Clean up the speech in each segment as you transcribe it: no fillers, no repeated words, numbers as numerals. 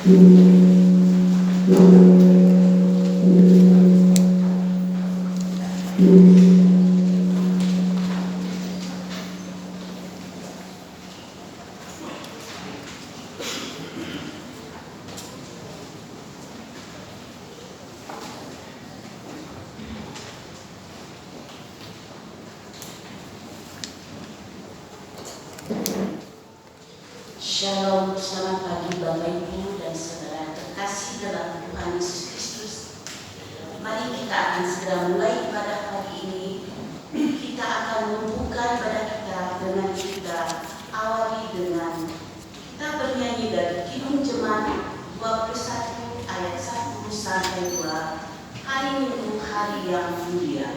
Shalom, selamat pagi Bapak Ibu dan saudara terkasih dalam Tuhan Yesus Kristus. Mari kita akan segera mulai ibadah pagi ini. Kita akan membuka ibadah kita dengan kita awali dengan kita bernyanyi dari Kidung Jemaat 21 ayat 1 sampai 2, hari Minggu, hari yang mulia.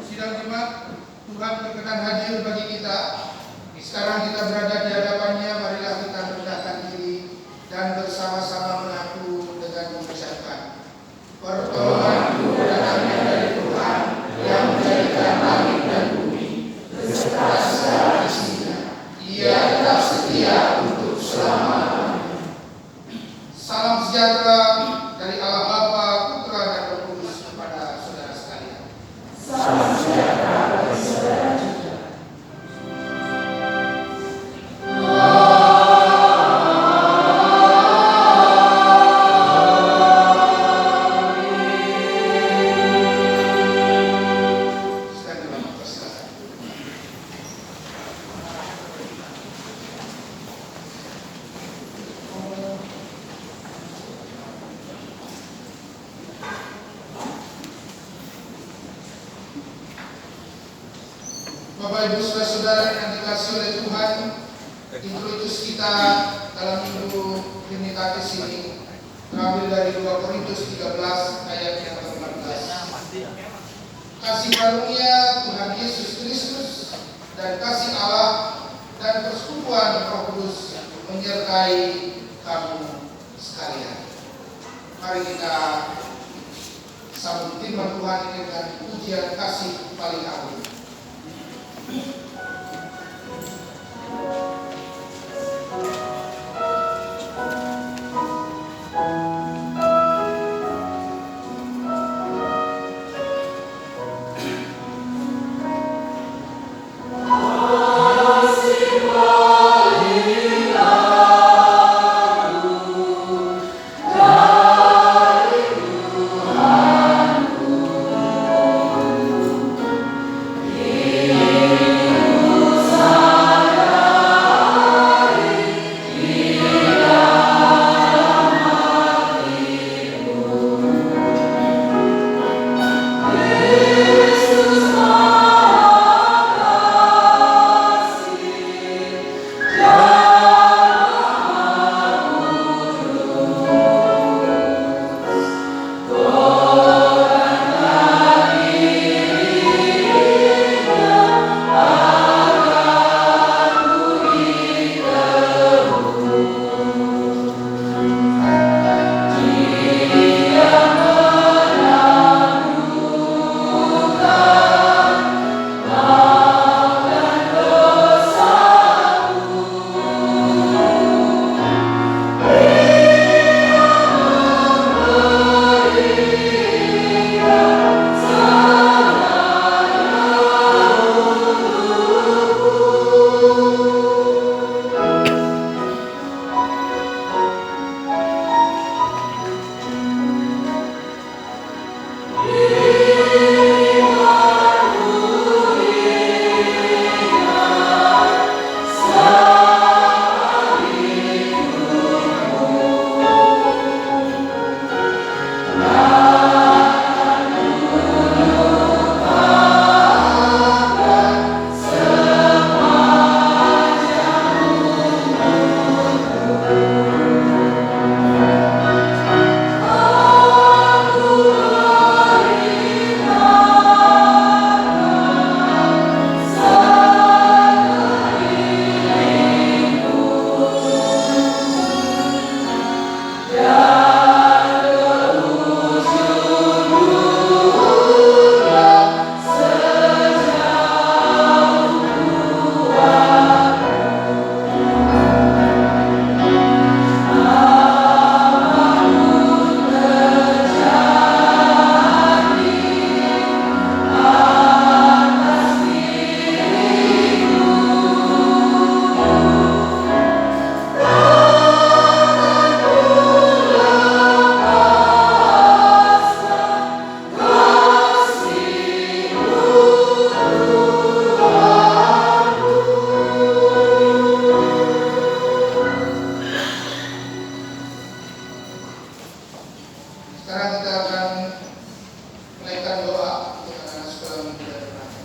Sidang Jumat, Tuhan berkenan hadir bagi kita. Sekarang kita berada di hadapannya, marilah kita merendahkan diri dan bersama-sama mengaku dengan mengucapkan pertolonganku datangnya dari Tuhan yang menjadikan langit dan bumi beserta segala isinya. Ia tetap setia untuk selama-lamanya. Salam sejahtera dari Allah Bapa, Putra dan Roh Kudus kepada saudara sekalian. Salam sejahtera bagi saudara juga. Bapak Ibu saudara yang dikasihi oleh Tuhan, introduksi kita dalam minggu Trinitatis ini terambil dari 2 Korintus 13 ayat yang ke-14. Kasih karunia Tuhan Yesus Kristus dan kasih Allah dan persekutuan Roh Kudus menyertai kamu sekalian. Mari kita sambut firman Tuhan ini dengan pujian kasih paling agung. Sekarang kita akan menaikkan doa untuk anak-anak sekolah minggu dan remaja.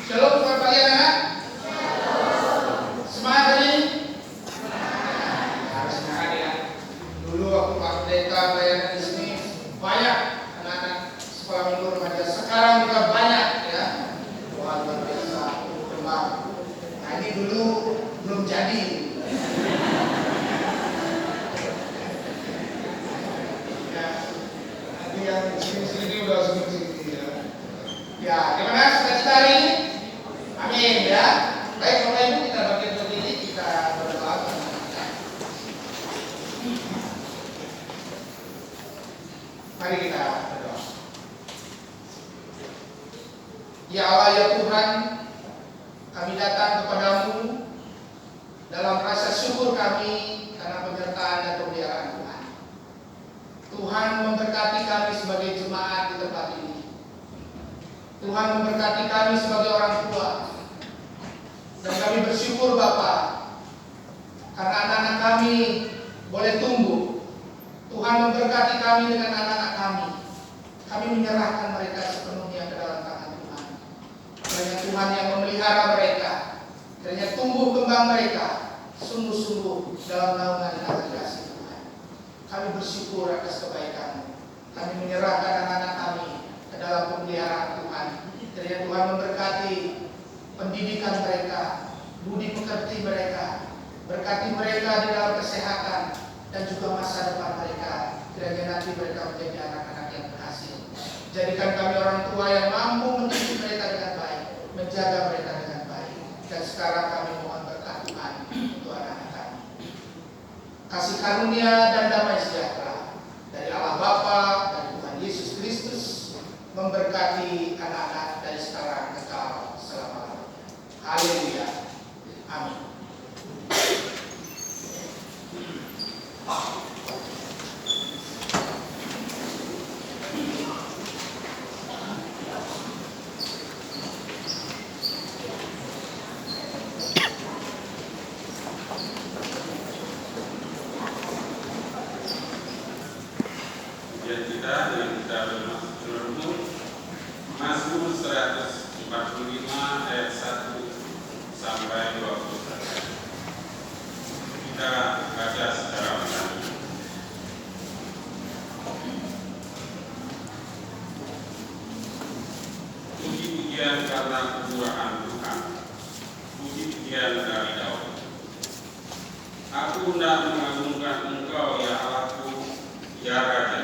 Shalom, selamat pagi anak-anak. Semangat hari ini? Harus semangat ya. Dulu waktu Pak Pendeta pelayanan di sini banyak anak-anak sekolah minggu remaja. Sekarang juga banyak ya. Wah, luar biasa, berkembang. Nah, ini dulu belum jadi. Ya, nanti yang sini udah sini ya. Ya, gimana sukacita hari ini? Amin ya. Baik, Bapak Ibu, kita bagi berdiri, kita berdoa. Mari kita berdoa. Ya Allah, ya Tuhan, kami datang kepadamu dalam rasa syukur kami karena penyertaan dan pemeliharaan Tuhan. Tuhan memberkati kami sebagai jemaat di tempat ini. Tuhan memberkati kami sebagai orang tua. Dan kami bersyukur Bapa, karena anak-anak kami boleh tumbuh. Tuhan memberkati kami dengan anak-anak kami. Kami menyerahkan mereka sepenuhnya ke dalam tangan Tuhan. Kiranya Tuhan yang memelihara mereka, kiranya tumbuh kembang mereka sungguh-sungguh dalam naungan dan kasih Tuhan. Kami bersyukur atas kebaikan-Mu. Kami menyerahkan anak-anak kami ke dalam pemeliharaan Tuhan. Kiranya Tuhan memberkati pendidikan mereka, budi pekerti mereka, berkati mereka di dalam kesehatan dan juga masa depan mereka. Kiranya nanti mereka menjadi anak-anak yang berhasil. Jadikan kami orang tua yang mampu mendidik mereka dengan baik, menjaga mereka dengan baik. Dan sekarang kami mohon berkat Tuhan untuk anak-anak kami. Kasih karunia dan damai sejahtera dari Allah Bapa dan Tuhan Yesus Kristus memberkati anak-anak dari sekarang kekal selama-lamanya. Haleluya. Amin. Kemudian kita dengan kita bermasuk seluruh Mazmur 145 ayat 1 sampai 21. Kita baca secara bersama. Puji-pujian karena kemurahan Tuhan, puji-pujian dari Daud. Aku hendak mengagungkan Engkau ya Allahku, ya Raja.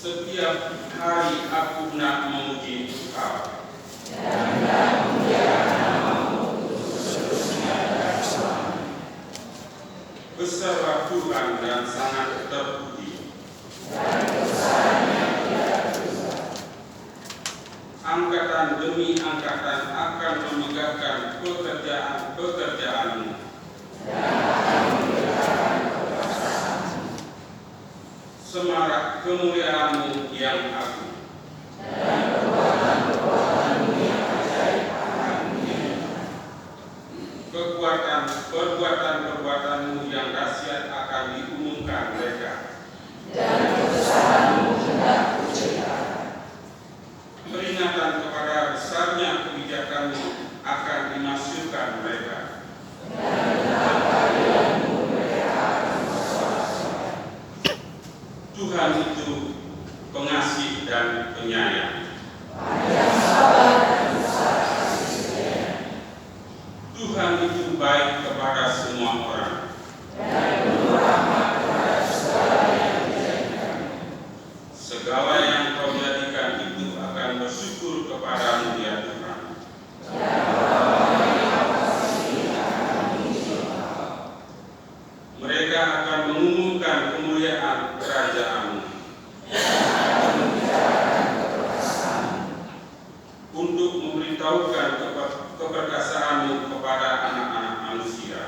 Setiap hari aku hendak memuji Engkau. Besarlah Tuhan dan sangat terpuji. angkatan demi angkatan akan memegahkan pekerjaan-pekerjaanmu. Semarak kemuliaanmu yang agung. Perbuatan-perbuatanmu yang dahsyat akan diumumkan mereka. Peringatan kepada besarnya kebijakanmu akan dimasyhurkan mereka. Tuhan itu pengasih dan penyayang. Tuhan itu baik kepada semua orang. Segala yang kau jadikan itu akan bersyukur kepadamu ya Tuhan. Mereka akan mengumumkan kemuliaan kerajaan-Mu untuk memberitahukan keperkasaan-Mu kepada anak-anak manusia.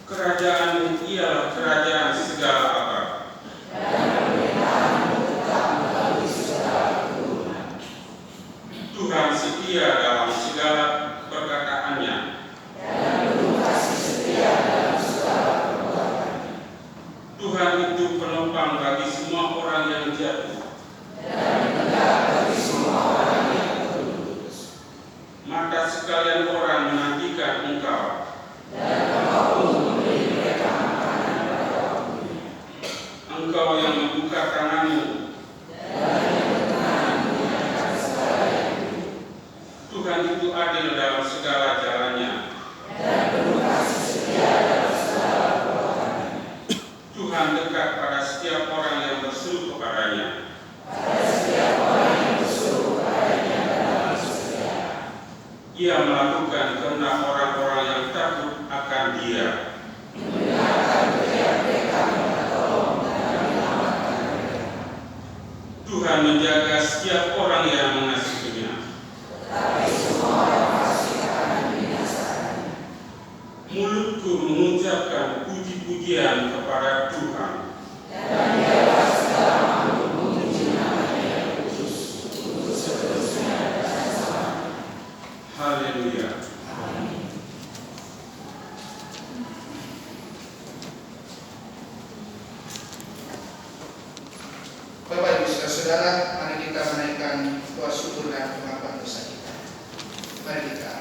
Kerajaan-Mu ialah kerajaan segala abad. Tuhan setia dalam segala perkataannya. Tuhan itu penopang bagi semua orang yang jatuh. Mata sekalian orang menantikan Engkau. Engkau yang membuka tangan-Mu. Tuhan itu adil dalam segala jalannya. Tuhan dekat pada setiap orang yang berseru kepadanya. Ia melakukan kehendak orang-orang yang takut akan Dia. Tuhan menjaga setiap orang yang mengasihinya. Mulutku mengucapkan puji-pujian kepada Tuhan. Haleluya. Bapak Ibu Saudara, mari kita menaikkan doa syukur dan pengakuan dosa kita. Mari kita.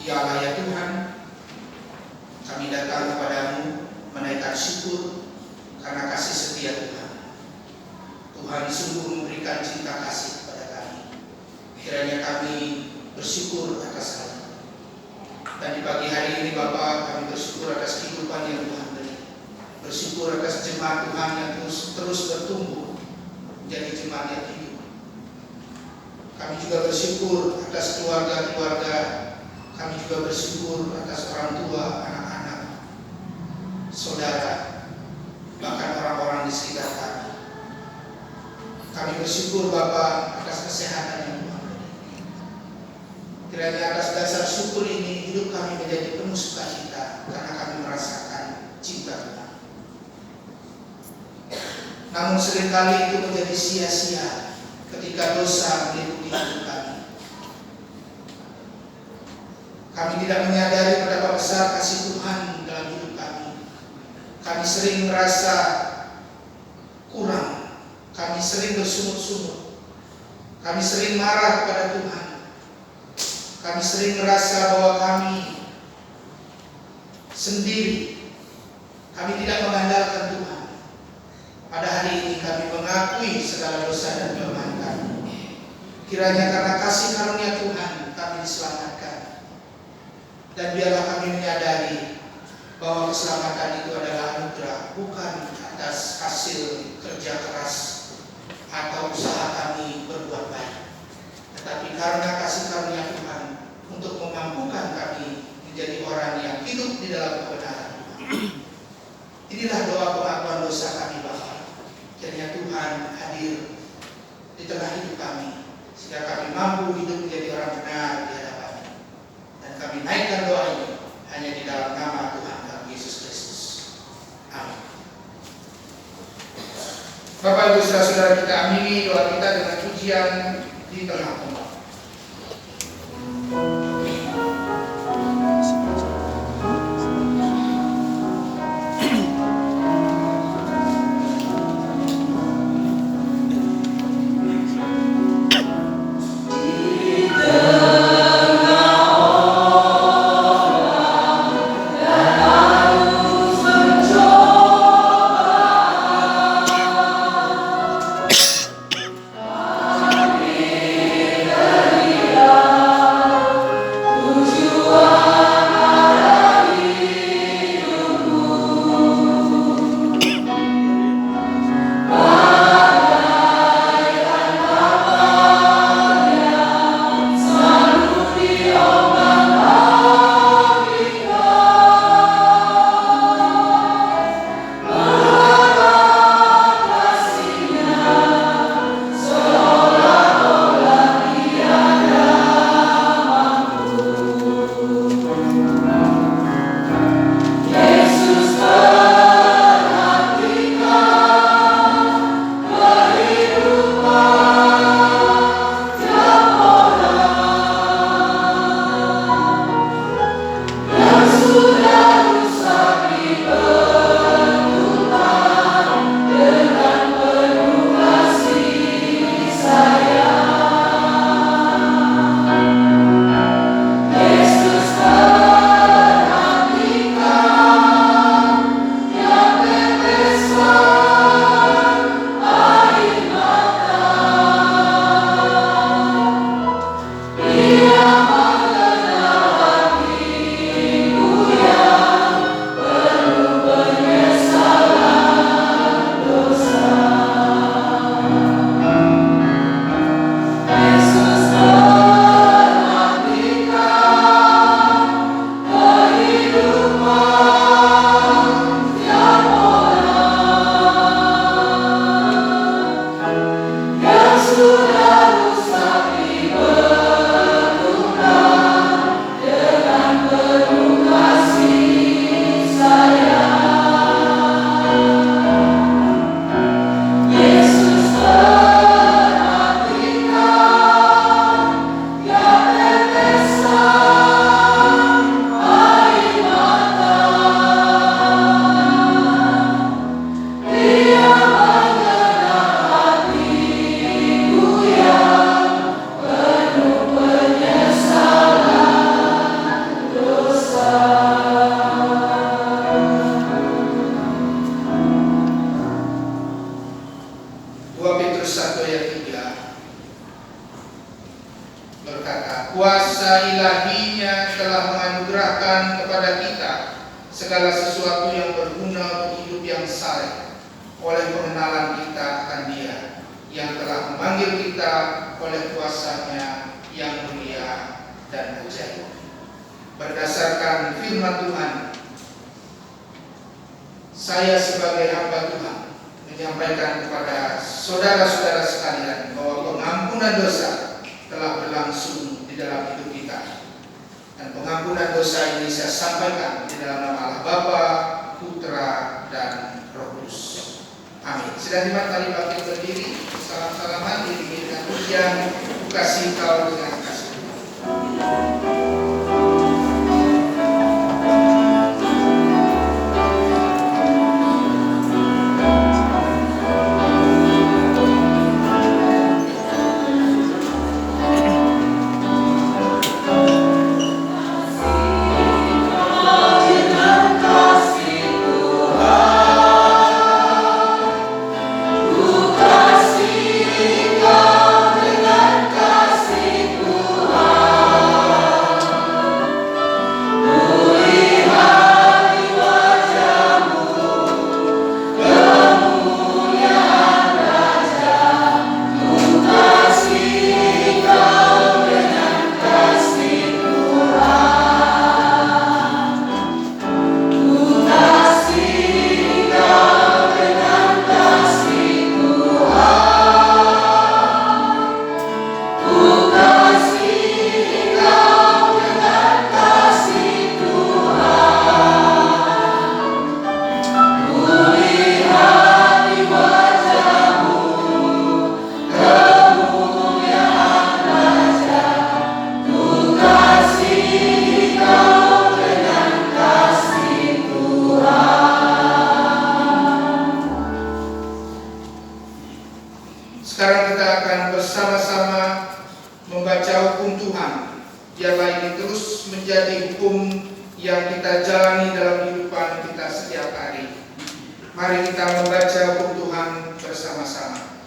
Ya Allah ya Tuhan, kami datang kepadamu menaikkan syukur karena kasih setia Tuhan. Tuhan sungguh memberikan cinta kasih kepada kami. Kiranya kami bersyukur atas hal itu. Dan di pagi hari ini Bapa, kami bersyukur atas kehidupan yang Tuhan beri. Bersyukur atas jemaat Tuhan yang terus bertumbuh menjadi jemaat yang hidup. Kami juga bersyukur atas keluarga-keluarga. Kami juga bersyukur atas orang tua, anak-anak, saudara, bahkan orang-orang di sekitar kami. Kami bersyukur Bapa atas kesehatan yang Tuhan beri. Kiranya atas dasar syukur ini hidup kami menjadi penuh sukacita karena kami merasakan cinta Tuhan. Namun seringkali itu menjadi sia-sia ketika dosa meliputi hidup kami. Kami tidak menyadari betapa besar kasih Tuhan dalam hidup kami. Kami sering merasa kurang. Kami sering bersungut-sungut. Kami sering marah kepada Tuhan. Kami sering merasa bahwa kami sendiri. Kami tidak mengandalkan Tuhan. Pada hari ini kami mengakui segala dosa dan kelemahan kami. Kiranya karena kasih karunia Tuhan kami diselamatkan. Dan biarlah kami menyadari bahwa keselamatan itu adalah anugerah, bukan atas hasil kerja keras atau usaha kami berbuat baik, tetapi karena kasih karunia Tuhan untuk memampukan kami menjadi orang yang hidup di dalam kebenaran. Inilah doa pengakuan dosa kami Bapak Ibu saudara-saudara, kita akhiri doa kita dengan pujian di tengah umat. Sekarang kita akan bersama-sama membaca hukum Tuhan. Biarlah ini terus menjadi hukum yang kita jalani dalam kehidupan kita setiap hari. Mari kita membaca hukum Tuhan bersama-sama.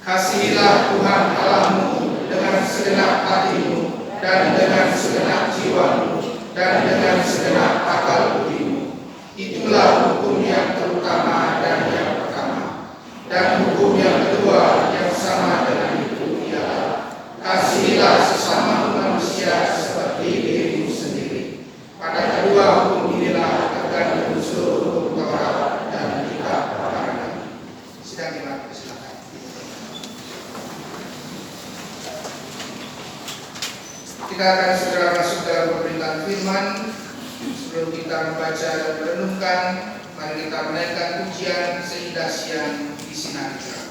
Kasihilah Tuhan Allahmu dengan segenap hatimu, dan dengan segenap jiwamu, dan dengan segenap akal budimu. Itulah hukum yang terutama dan yang pertama. Dan hukum yang kedua yang sama dengan itu ialah kasihilah sesama manusia seperti dirimu sendiri. Pada kedua hukum inilah terkandung seluruh hukum Taurat dan kitab para nabi. Sidang jemaat, silakan. Kita akan segera masuk dalam pemberitaan firman. Sebelum kita membaca dan merenungkan, mari kita menaikkan pujian seindah siang di sinar terang.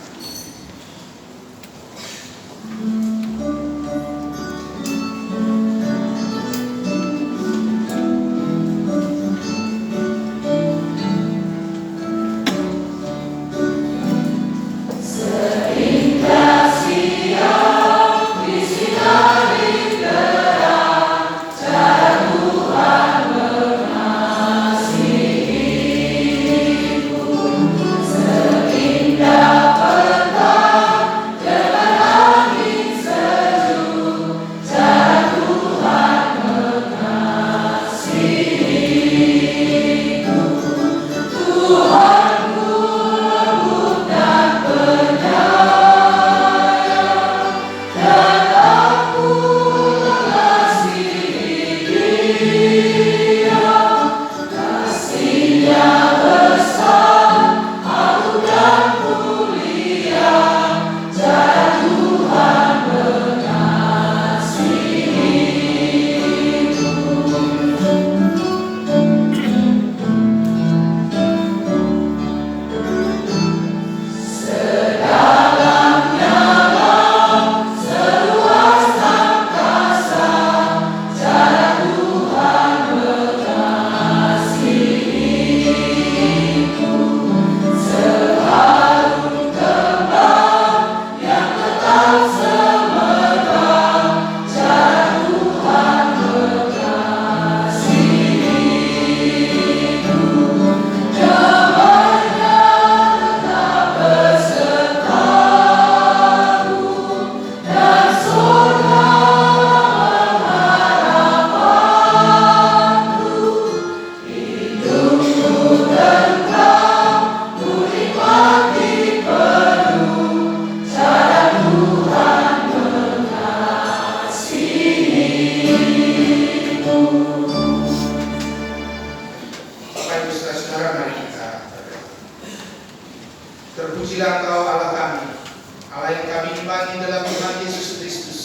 Terpujilah Engkau Allah kami, Allah yang kami imani dalam Tuhan Yesus Kristus.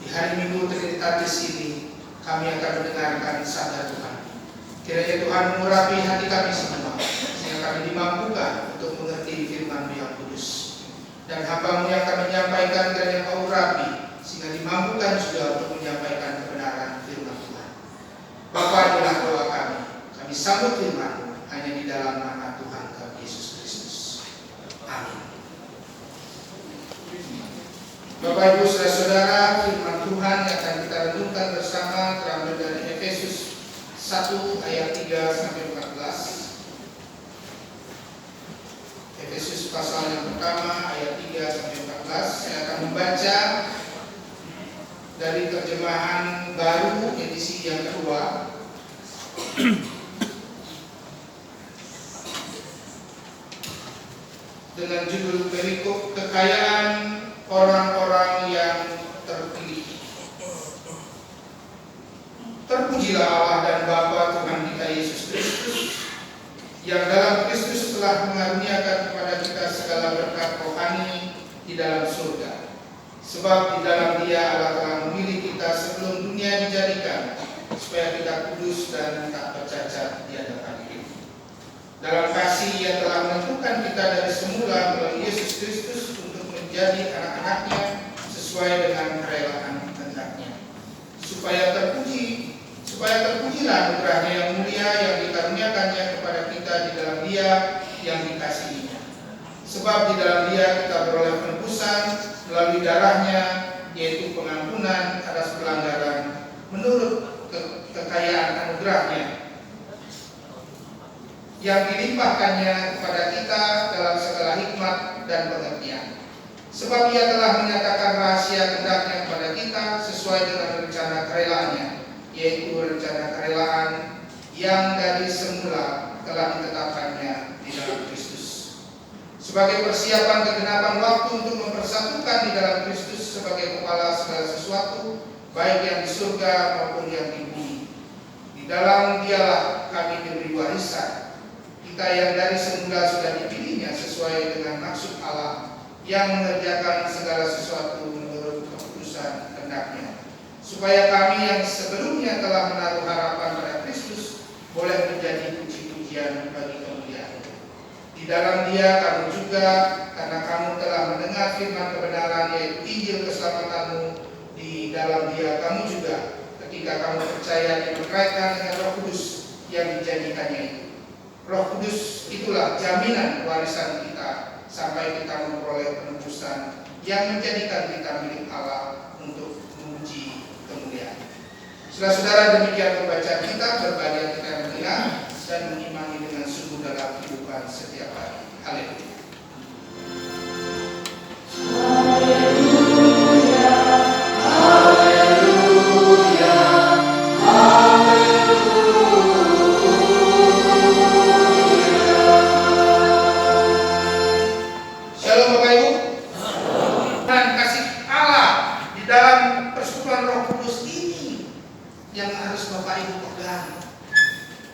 Di hari Minggu Trinitatis ini, kami akan mendengarkan sabda Tuhan. Kiranya Tuhan mengurapi hati kami semua, sehingga kami dimampukan untuk mengerti firman-Mu yang kudus. Dan hamba-Mu yang kami menyampaikan kiranya Engkau urapi, sehingga dimampukan juga untuk menyampaikan kebenaran firman Tuhan. Bapa, inilah doa kami. Kami sambut firman-Mu hanya di dalam nama Tuhan kami Yesus Kristus. Amin. Bapak Ibu saudara-saudara, firman Tuhan yang akan kita renungkan bersama terambil dari Efesus 1 ayat 3 sampai 14. Efesus pasal yang pertama ayat 3 sampai 14. Saya akan membaca dari terjemahan baru edisi yang kedua. Dengan judul perikop kekayaan orang-orang yang terpilih. Terpujilah Allah dan Bapa Tuhan kita Yesus Kristus, yang dalam Kristus telah mengaruniakan kepada kita segala berkat rohani di dalam surga. Sebab di dalam Dia Allah telah memilih kita sebelum dunia dijadikan, supaya kita kudus dan tak bercacat di hadapan Dia. Dalam kasih Ia telah menentukan kita dari semula melalui Yesus Kristus untuk menjadi anak-anaknya sesuai dengan kerelaan kehendak-Nya, supaya terpujilah anugerah-Nya yang mulia yang dikaruniakannya kepada kita di dalam Dia yang dikasihinya. Sebab di dalam Dia kita beroleh penebusan melalui darahnya, yaitu pengampunan atas pelanggaran menurut kekayaan anugerahnya yang dilimpahkannya kepada kita dalam segala hikmat dan pengertian. Sebab Ia telah menyatakan rahasia kehendaknya kepada kita sesuai dengan rencana kerelaannya, yaitu rencana kerelaan yang dari semula telah ditetapkannya di dalam Kristus, sebagai persiapan kegenapan waktu untuk mempersatukan di dalam Kristus sebagai kepala segala sesuatu, baik yang di surga maupun yang di bumi. Di dalam Dialah kami diberi warisan, kita yang dari semula sudah dipilihnya sesuai dengan maksud Allah yang mengerjakan segala sesuatu menurut keputusan kehendak-Nya, supaya kami yang sebelumnya telah menaruh harapan pada Kristus boleh menjadi puji-pujian bagi kemuliaan. Di dalam Dia kamu juga, karena kamu telah mendengar firman kebenaran yaitu Injil keselamatanmu, di dalam Dia kamu juga, ketika kamu percaya, diberkatkan dengan Roh Kudus yang dijadikannya itu. Roh Kudus itulah jaminan warisan kita sampai kita memperoleh penebusan yang menjadikan kita milik Allah untuk memuji kemuliaan. Saudara-saudara, demikian pembacaan kita, berbahagia kita yang mendengar dan mengimani dengan sungguh dalam kehidupan setiap hari. Haleluya.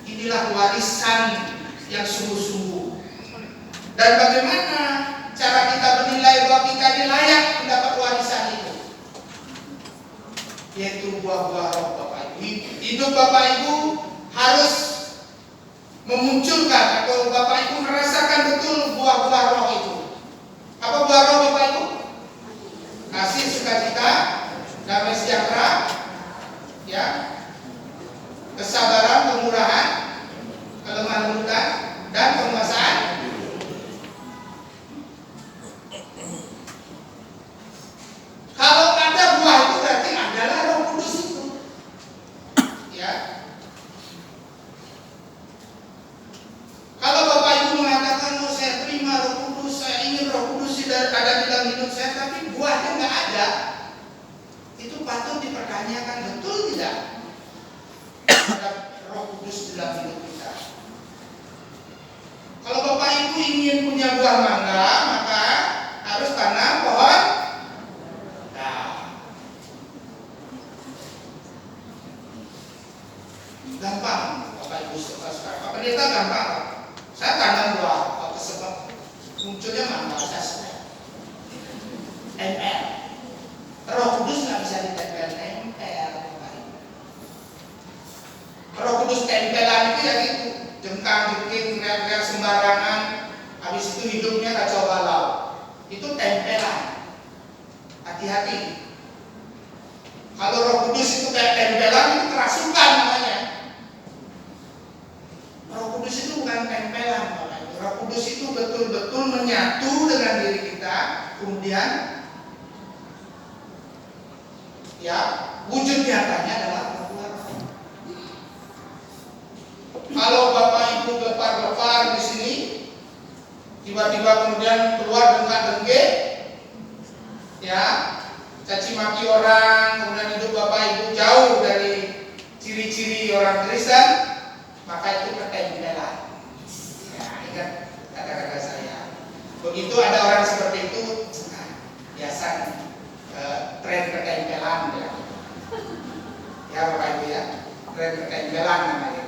Inilah warisan yang sungguh-sungguh. Dan bagaimana cara kita menilai bahwa kita ini layak mendapat warisan itu? Yaitu buah-buah roh Bapak Ibu. Hidup Bapak Ibu harus memunculkan atau Bapak Ibu merasakan betul buah-buah roh itu. Apa buah roh Bapak Ibu? Kasih, sukacita, damai sejahtera, ya, kesabaran, kemurahan, kelemah lembutan, dan penguasaan. Kalau ada buah itu berarti adalah Roh Kudus itu, ya. Kalau Bapak Ibu mengatakan, oh saya terima Roh Kudus, saya ingin Roh Kudus ada di dalam hidup saya, tapi buahnya nggak ada, itu patut dipertanyakan, betul tidak ada Roh Kudus dalam hidup kita? Kalau Bapak Ibu ingin punya buah mangga, maka harus tanam pohon. Gampang, Bapak Ibu sekarang. Pak Pendeta gampang. Saya tanam buah tersebut, munculnya mangga saya. ML. Roh Kudus nggak bisa ditempel-tempel. Roh Kudus tempelan itu ya gitu, jengkang-jengking, teriak-teriak sembarangan, habis itu hidupnya kacau balau. Itu tempelan. Hati-hati. Kalau Roh Kudus itu kayak tempelan, itu kerasukan namanya. Roh Kudus itu bukan tempelan, Bapak Ibu. Roh Kudus itu betul-betul menyatu dengan diri kita, kemudian ya wujud nyatanya adalah buah roh. Kalau Bapak Ibu gepar-gepar di sini, tiba-tiba kemudian keluar dengkak-dengke, ya, caci maki orang, kemudian hidup Bapak Ibu jauh dari ciri-ciri orang Kristen, maka itu ketempelan. Ya, ingat kata-kata saya. Begitu ada orang seperti itu, biasa tren ketempelan, ya Bapak Ibu ya, tren ketempelan namanya.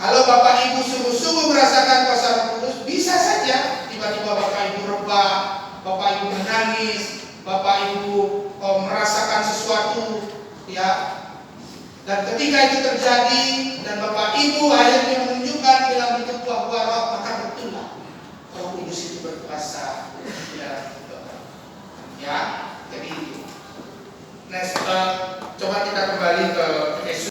Kalau Bapak Ibu sungguh-sungguh merasakan kuasa Roh Kudus, bisa saja tiba-tiba Bapak Ibu rebah, Bapak Ibu menangis, Bapak Ibu merasakan sesuatu, ya. Dan ketika itu terjadi dan Bapak Ibu akhirnya menunjukkan dalam hidup buah-buah roh, maka betullah Roh Kudus itu berkuasa di dalam hidup Bapak. Ya, jadi itu. Next, coba kita kembali ke